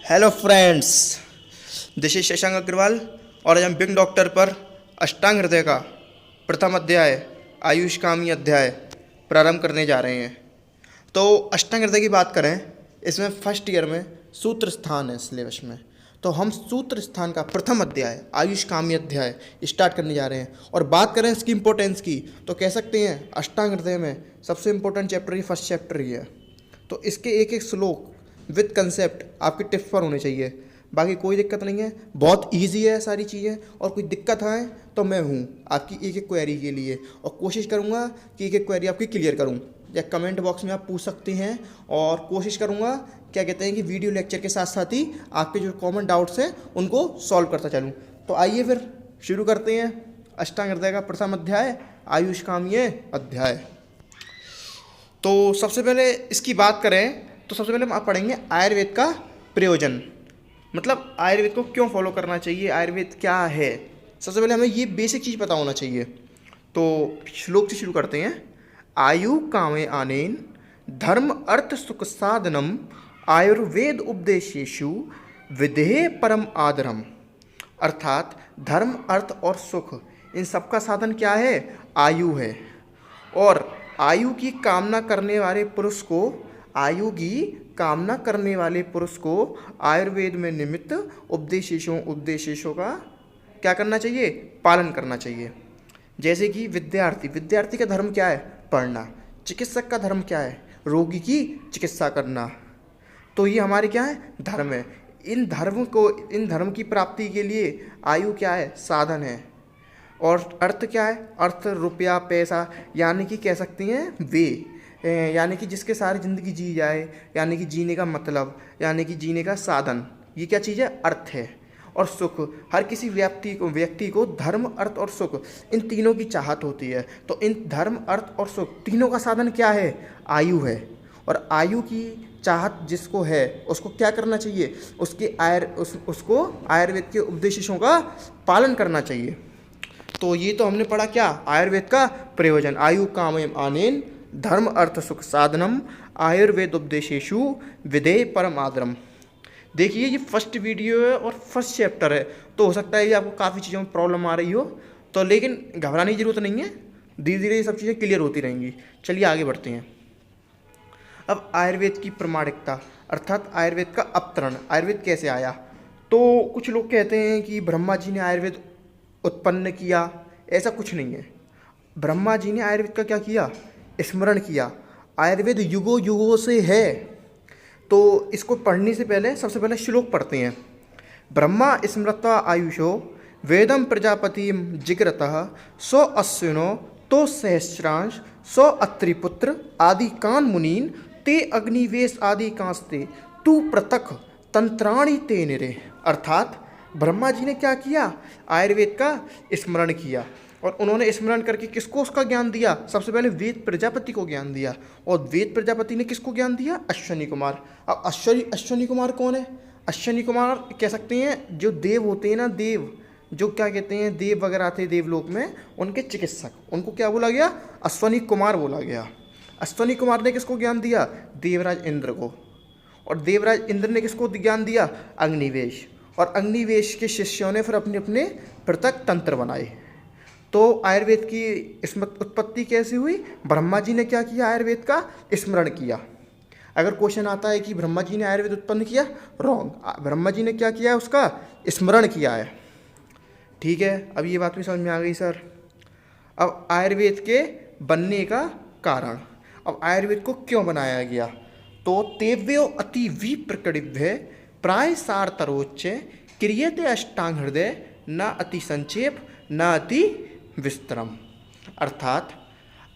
Hello friends, this is Shashank Agrawal और आज हम बिग डॉक्टर पर अष्टांग हृदय का प्रथम अध्याय आयुष कामी अध्याय प्रारंभ करने जा रहे हैं। तो अष्टांग हृदय की बात करें, इसमें फर्स्ट ईयर में सूत्र स्थान है सिलेबस में, तो हम सूत्र स्थान का प्रथम अध्याय आयुष कामी अध्याय स्टार्ट करने जा रहे हैं। और बात करें इसकी इंपॉर्टेंस की तो कह सकते हैं अष्टांग हृदय में सबसे इंपॉर्टेंट चैप्टर ही फर्स्ट चैप्टर ही है। तो इसके एक एक श्लोक विद कंसेप्ट आपके टिप्स पर होने चाहिए, बाकी कोई दिक्कत नहीं है, बहुत इजी है सारी चीज़ें। और कोई दिक्कत आए तो मैं हूँ आपकी एक एक क्वेरी के लिए, और कोशिश करूँगा कि एक एक क्वेरी आपकी क्लियर करूँ, या कमेंट बॉक्स में आप पूछ सकते हैं। और कोशिश करूँगा क्या कहते हैं कि वीडियो लेक्चर के साथ साथ ही आपके जो कॉमन डाउट्स हैं उनको सॉल्व करता चलूँ। तो आइए फिर शुरू करते हैं अष्टांग हृदय का प्रथम अध्याय आयुष कामीय अध्याय। तो सबसे पहले इसकी बात करें तो सबसे पहले हम आप पढ़ेंगे आयुर्वेद का प्रयोजन, मतलब आयुर्वेद को क्यों फॉलो करना चाहिए, आयुर्वेद क्या है। सबसे पहले हमें ये बेसिक चीज़ पता होना चाहिए। तो श्लोक से शुरू करते हैं। आयु कामे आनेन धर्म अर्थ सुख साधनम आयुर्वेद उपदेशेषु विदेह परम आदरम। अर्थात धर्म अर्थ और सुख इन सबका साधन क्या है, आयु है। और आयु की कामना करने वाले पुरुष को आयुर्वेद में निमित्त उपदेशेषों का क्या करना चाहिए, पालन करना चाहिए। जैसे कि विद्यार्थी का धर्म क्या है, पढ़ना। चिकित्सक का धर्म क्या है, रोगी की चिकित्सा करना। तो ये हमारे क्या है, धर्म है। इन धर्म की प्राप्ति के लिए आयु क्या है, साधन है। और अर्थ क्या है, अर्थ रुपया पैसा, यानी कि कह सकते हैं वे, यानी कि जिसके सारी ज़िंदगी जी जाए, यानी कि जीने का मतलब, यानी कि जीने का साधन, ये क्या चीज़ है, अर्थ है। और सुख, हर किसी व्यक्ति को धर्म अर्थ और सुख इन तीनों की चाहत होती है। तो इन धर्म अर्थ और सुख तीनों का साधन क्या है, आयु है। और आयु की चाहत जिसको है उसको क्या करना चाहिए, उसको आयुर्वेद के उपदेशों का पालन करना चाहिए। तो ये तो हमने पढ़ा क्या, आयुर्वेद का प्रयोजन। आयु कामयम आनेन धर्म अर्थ सुख साधनम आयुर्वेद उपदेशेषु विदेह परम आदरम। देखिए ये फर्स्ट वीडियो है और फर्स्ट चैप्टर है, तो हो सकता है कि आपको काफ़ी चीज़ों में प्रॉब्लम आ रही हो, तो लेकिन घबराने की जरूरत नहीं है, धीरे धीरे ये सब चीज़ें क्लियर होती रहेंगी। चलिए आगे बढ़ते हैं। अब आयुर्वेद की प्रामाणिकता अर्थात आयुर्वेद का अवतरण, आयुर्वेद कैसे आया। तो कुछ लोग कहते हैं कि ब्रह्मा जी ने आयुर्वेद उत्पन्न किया, ऐसा कुछ नहीं है। ब्रह्मा जी ने आयुर्वेद का क्या किया, स्मरण किया। आयुर्वेद युगों युगों से है। तो इसको पढ़ने से पहले सबसे पहले श्लोक पढ़ते हैं। ब्रह्मा स्मृत्वा आयुषो वेदम प्रजापति जिग्रतः सो अश्विनो तो सहस्रांश सो अत्रिपुत्र आदि कान मुनीन ते अग्निवेश आदि कांस्ते तू पृथक तंत्राणि ते निरे। अर्थात ब्रह्मा जी ने क्या किया, आयुर्वेद का स्मरण किया। और उन्होंने स्मरण करके किसको उसका ज्ञान दिया, सबसे पहले वेद प्रजापति को ज्ञान दिया। और वेद प्रजापति ने किसको ज्ञान दिया, अश्वनी कुमार। अब अश्वनी कुमार कौन है, अश्वनी कुमार कह सकते हैं जो देव होते हैं ना, देव जो क्या कहते हैं, देव वगैरह थे देवलोक में, उनके चिकित्सक, उनको क्या बोला गया, अश्वनी कुमार बोला गया। अश्वनी कुमार ने किसको ज्ञान दिया, देवराज इंद्र को। और देवराज इंद्र ने किसको ज्ञान दिया, अग्निवेश। और अग्निवेश के शिष्यों ने फिर अपने अपने पृथक तंत्र बनाए। तो आयुर्वेद की उत्पत्ति कैसे हुई, ब्रह्मा जी ने क्या किया, आयुर्वेद का स्मरण किया। अगर क्वेश्चन आता है कि ब्रह्मा जी ने आयुर्वेद उत्पन्न किया, रॉन्ग, ब्रह्मा जी ने क्या किया, उसका स्मरण किया है। ठीक है, अब ये बात भी समझ में आ गई सर। अब आयुर्वेद के बनने का कारण, अब आयुर्वेद को क्यों बनाया गया। तो तेव्यो अति विप्रकटिभ्य प्राय सारतरोच्च क्रियते अष्टांग हृदय न अति संक्षेप न अति विस्तरम। अर्थात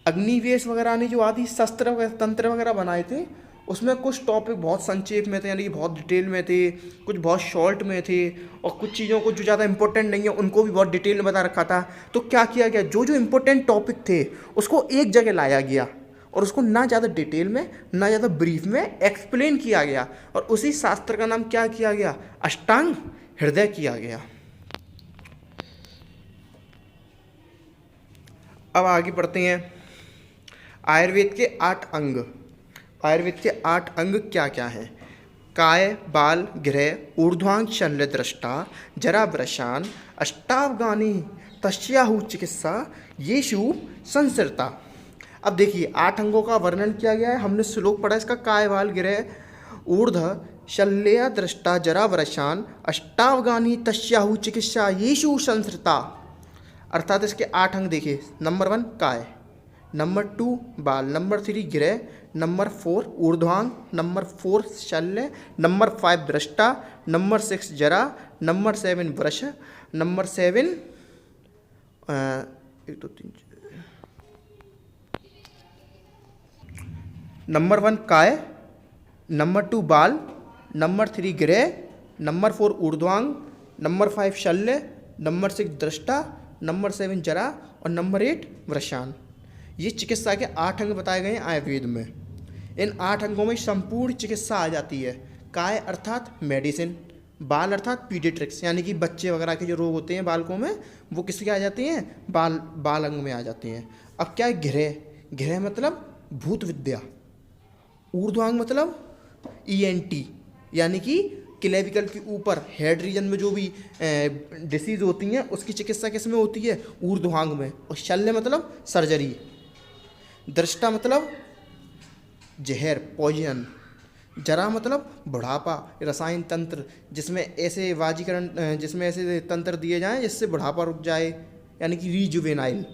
अग्निवेश वगैरह ने जो आदि शस्त्र तंत्र वगैरह बनाए थे, उसमें कुछ टॉपिक बहुत संक्षेप में थे, यानी कि बहुत डिटेल में थे, कुछ बहुत शॉर्ट में थे, और कुछ चीज़ों को जो ज़्यादा इंपॉर्टेंट नहीं है उनको भी बहुत डिटेल में बता रखा था। तो क्या किया गया, जो जो इंपॉर्टेंट टॉपिक थे उसको एक जगह लाया गया और उसको ना ज़्यादा डिटेल में ना ज़्यादा ब्रीफ में एक्सप्लेन किया गया, और उसी शास्त्र का नाम क्या किया गया, अष्टांग हृदय किया गया। अब आगे पढ़ते हैं आयुर्वेद के 8 अंग। आयुर्वेद के 8 अंग क्या क्या हैं? काय, बाल, गृह, ऊर्ध्वांग, शल्य, दृष्टा, जरा, वृषान, अष्टावगानी, तस्याहु चिकित्सा, येषु संसृता। अब देखिए 8 अंगों का वर्णन किया गया है। हमने श्लोक पढ़ा इसका, काय, बाल, गृह, ऊर्ध्व, शल्य, दृष्टा, जरा, वृषान, अष्टावगानी, तस्याहु चिकित्सा, येषु संसृता। अर्थात इसके 8 अंग देखिए। नंबर 1 काय, नंबर 2 बाल, नंबर 3 गृह, नंबर 4 ऊर्ध्वांग, नंबर 4 शल्य, नंबर 5 दृष्टा, नंबर 6 जरा, नंबर 7 वृष, नंबर 7 1 2 3 नंबर 1 काय, नंबर 2 बाल, नंबर 3 गृह, नंबर 4 ऊर्ध्वांग, नंबर 5 शल्य, नंबर 6 दृष्टा, नंबर 7 जरा और नंबर 8 वृषान। ये चिकित्सा के 8 अंग बताए गए हैं आयुर्वेद में। इन 8 अंगों में संपूर्ण चिकित्सा आ जाती है। काय अर्थात मेडिसिन, बाल अर्थात पीडियाट्रिक्स यानी कि बच्चे वगैरह के जो रोग होते हैं बालकों में वो किसके आ जाते हैं? बाल अंग में आ जाते हैं। अब क्या है? गृह, गृह मतलब भूत विद्या। ऊर्ध्वांग मतलब ENT यानी कि क्लेविकल के ऊपर हेड रीजन में जो भी डिसीज होती हैं उसकी चिकित्सा किस में होती है? ऊर्ध्वांग में। और शल्य मतलब सर्जरी। दृष्टा मतलब जहर, पॉइजन। जरा मतलब बुढ़ापा, रसायन तंत्र जिसमें ऐसे जिसमें ऐसे तंत्र दिए जाएं जिससे बुढ़ापा रुक जाए यानी कि रीजुवेनाइल।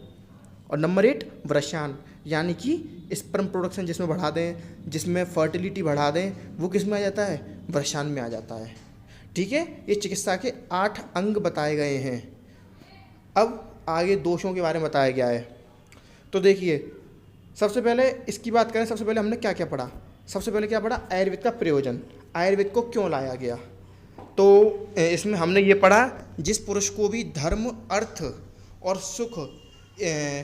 और नंबर 8 वृषान यानी कि स्पर्म प्रोडक्शन जिसमें बढ़ा दें, जिसमें फर्टिलिटी बढ़ा दें, वो किस में आ जाता है? वृषान में आ जाता है। ठीक है, ये चिकित्सा के 8 अंग बताए गए हैं। अब आगे दोषों के बारे में बताया गया है। तो देखिए सबसे पहले इसकी बात करें, सबसे पहले हमने क्या क्या पढ़ा? सबसे पहले क्या पढ़ा? आयुर्वेद का प्रयोजन, आयुर्वेद को क्यों लाया गया। तो इसमें हमने ये पढ़ा, जिस पुरुष को भी धर्म, अर्थ और सुख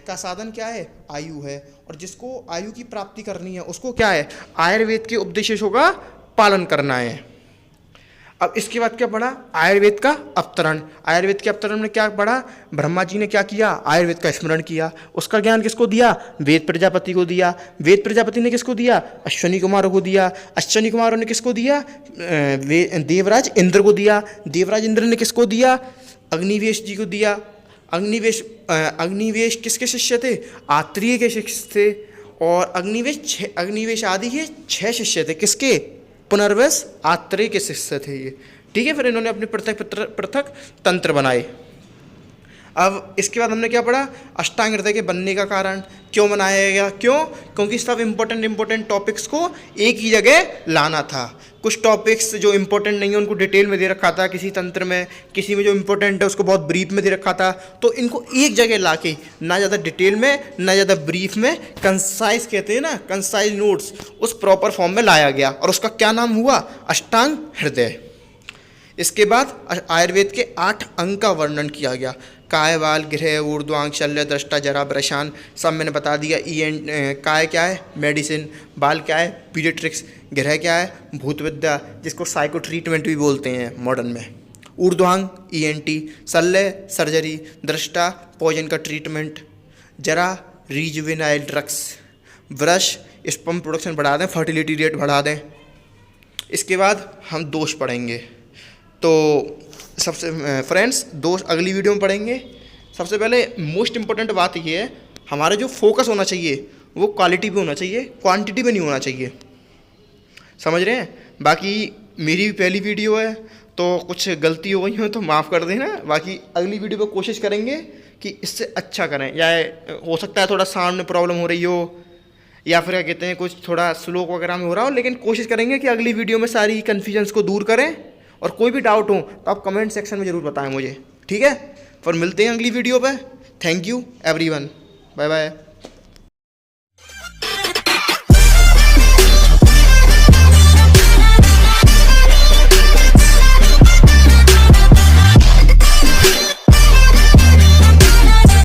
का साधन क्या है? आयु है। और जिसको आयु की प्राप्ति करनी है उसको क्या है? आयुर्वेद के उपदेशों का पालन करना है। अब इसके बाद क्या पढ़ा? आयुर्वेद का अवतरण। आयुर्वेद के अवतरण में क्या पढ़ा? ब्रह्मा जी ने क्या किया? आयुर्वेद का स्मरण किया। उसका ज्ञान किसको दिया? वेद प्रजापति को दिया। वेद प्रजापति ने किसको दिया? अश्वनी कुमारों को दिया। अश्वनी कुमारों ने किसको दिया? देवराज इंद्र को दिया। देवराज इंद्र ने किसको दिया? अग्निवेश जी को दिया। अग्निवेश किसके शिष्य थे? आत्रेय के शिष्य थे। और अग्निवेश आदि के 6 शिष्य थे। किसके? पुनर्वस आत्रेय के शिष्य थे ये। ठीक है, फिर इन्होंने अपने पृथक तंत्र बनाए। अब इसके बाद हमने क्या पढ़ा? अष्टांग हृदय के बनने का कारण क्यों बनाया गया? क्यों? क्योंकि सब इम्पोर्टेंट टॉपिक्स को एक ही जगह लाना था। कुछ टॉपिक्स जो इम्पोर्टेंट नहीं है उनको डिटेल में दे रखा था किसी तंत्र में, किसी में जो इम्पोर्टेंट है उसको बहुत ब्रीफ में दे रखा था। तो इनको एक जगह लाके, ना ज़्यादा डिटेल में ना ज़्यादा ब्रीफ में, कंसाइज कहते हैं ना, कंसाइज नोट्स, उस प्रॉपर फॉर्म में लाया गया। और उसका क्या नाम हुआ? अष्टांग हृदय। इसके बाद आयुर्वेद के 8 अंग का वर्णन किया गया। काय, बाल, गृह, ऊर्ध्वांग, शल्य, दृष्टा, जरा, वृषान, सब मैंने बता दिया। काय क्या है? मेडिसिन। बाल क्या है? पीडियाट्रिक्स। गृह क्या है? भूत विद्या, जिसको साइको ट्रीटमेंट भी बोलते हैं मॉडर्न में। ऊर्ध्वांग ENT। शल्य सर्जरी। दृष्टा पॉइजन का ट्रीटमेंट। जरा रीजुवेनाइल ड्रग्स। वृष स्पर्म प्रोडक्शन बढ़ा दें, फर्टिलिटी रेट बढ़ा दें। इसके बाद हम दोष पढ़ेंगे। तो सबसे फ्रेंड्स दोष अगली वीडियो में पढ़ेंगे। सबसे पहले मोस्ट इम्पोर्टेंट बात ये है, हमारा जो फोकस होना चाहिए वो क्वालिटी पे होना चाहिए, क्वांटिटी पे नहीं होना चाहिए। समझ रहे हैं? बाकी मेरी भी पहली वीडियो है तो कुछ गलती हो गई हो तो माफ़ कर देना। बाकी अगली वीडियो पे कोशिश करेंगे कि इससे अच्छा करें। या हो सकता है थोड़ा साउंड में प्रॉब्लम हो रही हो, या फिर क्या कहते हैं कुछ थोड़ा स्लोक वगैरह में हो रहा हो, लेकिन कोशिश करेंगे कि अगली वीडियो में सारी कन्फ्यूजन्स को दूर करें। और कोई भी डाउट हो तो आप कमेंट सेक्शन में ज़रूर बताएं मुझे। ठीक है, फिर मिलते हैं अगली वीडियो पे। Thank you everyone, bye bye.